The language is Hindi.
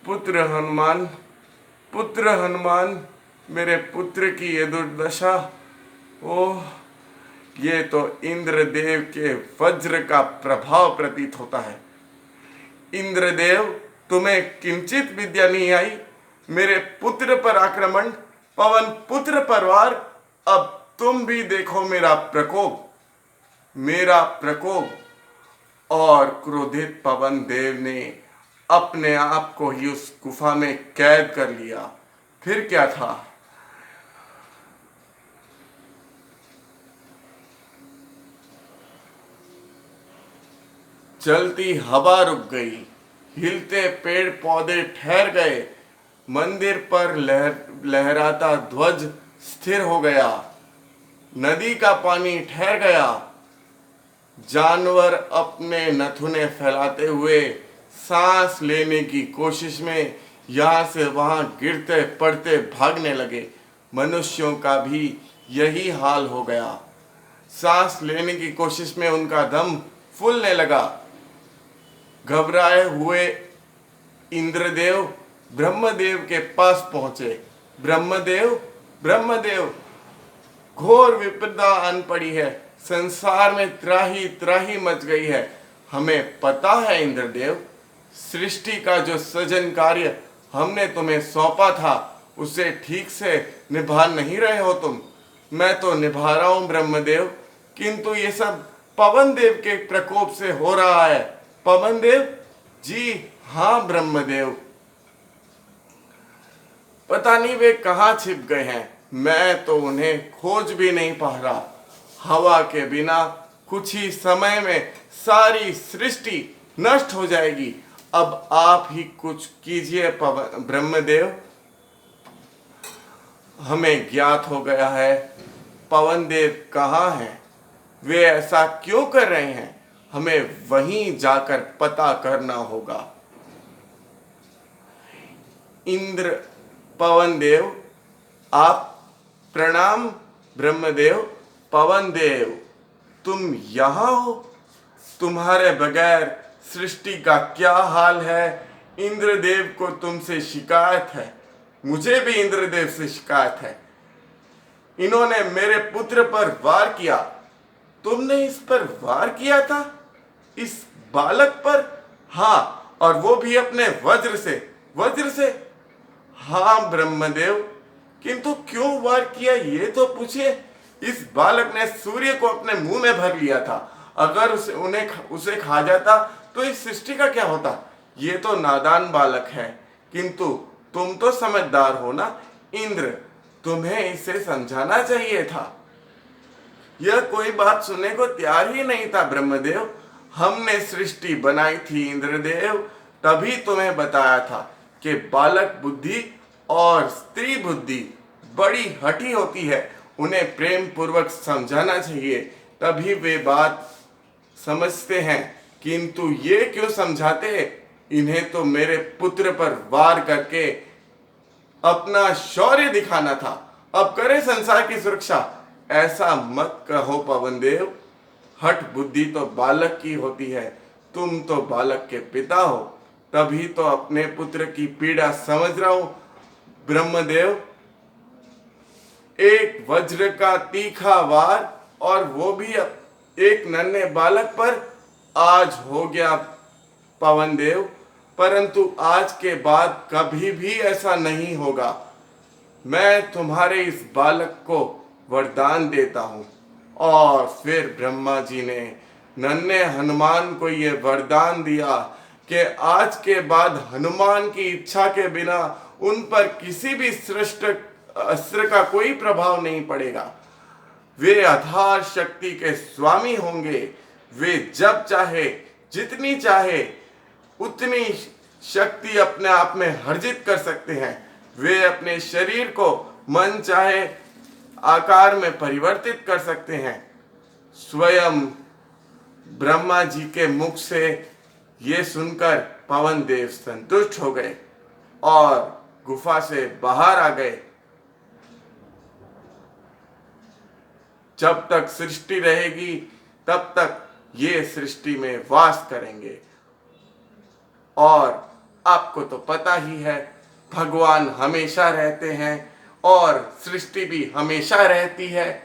पुत्र हनुमान, पुत्र हनुमान, मेरे पुत्र की ये दुर्दशा। ओह, ये तो इंद्रदेव के वज्र का प्रभाव प्रतीत होता है। इंद्रदेव, तुम्हें किंचित विद्या नहीं आई। मेरे पुत्र पर आक्रमण, पवन पुत्र पर वार। अब तुम भी देखो मेरा प्रकोप, मेरा प्रकोप। और क्रोधित पवन देव ने अपने आप को ही उस गुफा में कैद कर लिया। फिर क्या था? चलती हवा रुक गई, हिलते पेड़ पौधे ठहर गए, मंदिर पर लहराता ध्वज स्थिर हो गया, नदी का पानी ठहर गया, जानवर अपने नथुने फैलाते हुए सांस लेने की कोशिश में यहाँ से वहाँ गिरते पड़ते भागने लगे। मनुष्यों का भी यही हाल हो गया। सांस लेने की कोशिश में उनका दम फूलने लगा। घबराए हुए इंद्रदेव ब्रह्मदेव के पास पहुंचे। ब्रह्मदेव, ब्रह्मदेव, घोर विपदा आन पड़ी है, संसार में त्राही त्राही मच गई है। हमें पता है इंद्रदेव, सृष्टि का जो सृजन कार्य हमने तुम्हें सौंपा था उसे ठीक से निभा नहीं रहे हो तुम। मैं तो निभा रहा हूं ब्रह्मदेव, किंतु ये सब पवन देव के प्रकोप से हो रहा है। पवन देव जी, हाँ ब्रह्मदेव, पता नहीं वे कहाँ छिप गए हैं। मैं तो उन्हें खोज भी नहीं पा रहा। हवा के बिना कुछ ही समय में सारी सृष्टि नष्ट हो जाएगी। अब आप ही कुछ कीजिए ब्रह्मदेव। हमें ज्ञात हो गया है पवन देव कहाँ हैं, वे ऐसा क्यों कर रहे हैं। हमें वहीं जाकर पता करना होगा। इंद्र, पवन देव, आप प्रणाम। ब्रह्मदेव, पवन देव, तुम यहाँ हो? तुम्हारे बगैर सृष्टि का क्या हाल है? इंद्रदेव को तुमसे शिकायत है, मुझे भी इंद्रदेव से शिकायत है। इन्होंने मेरे पुत्र पर वार किया। तुमने इस पर वार किया था, इस बालक पर? हाँ, और वो भी अपने वज्र से। वज्र से? हाँ ब्रह्मदेव, किंतु क्यों वार किया ये तो पूछिए। इस बालक ने सूर्य को अपने मुंह में भर लिया था। अगर उसे खा जाता तो इस सृष्टि का क्या होता। ये तो नादान बालक है, किंतु तुम तो समझदार हो ना इंद्र, तुम्हें इसे समझाना चाहिए था। यह कोई बात सुनने को तैयार ही नहीं था ब्रह्मदेव। हमने सृष्टि बनाई थी इंद्रदेव, तभी तुम्हें बताया था कि बालक बुद्धि और स्त्री बुद्धि बड़ी हठी होती है। उन्हें प्रेम पूर्वक समझाना चाहिए, तभी वे बात समझते हैं। किंतु ये क्यों समझाते? इन्हें तो मेरे पुत्र पर वार करके अपना शौर्य दिखाना था। अब करे संसार की सुरक्षा। ऐसा मत कहो पवन देव, हठ बुद्धि तो बालक की होती है। तुम तो बालक के पिता हो, तभी तो अपने पुत्र की पीड़ा समझ रहा हूं। ब्रह्मदेव, एक वज्र का तीखा वार, और वो भी एक नन्हे बालक पर आज हो गया पवन देव, परंतु आज के बाद कभी भी ऐसा नहीं होगा। मैं तुम्हारे इस बालक को वरदान देता हूं। और फिर ब्रह्मा जी ने नन्हे हनुमान को ये वरदान दिया कि आज के बाद हनुमान की इच्छा के बिना उन पर किसी भी सृष्ट अस्त्र का कोई प्रभाव नहीं पड़ेगा। वे आधार शक्ति के स्वामी होंगे। वे जब चाहे, जितनी चाहे उतनी शक्ति अपने आप में अर्जित कर सकते हैं। वे अपने शरीर को मन चाहे आकार में परिवर्तित कर सकते हैं। स्वयं ब्रह्मा जी के मुख से ये सुनकर पवन देव संतुष्ट हो गए और गुफा से बाहर आ गए। जब तक सृष्टि रहेगी तब तक ये सृष्टि में वास करेंगे और आपको तो पता ही है, भगवान हमेशा रहते हैं और सृष्टि भी हमेशा रहती है।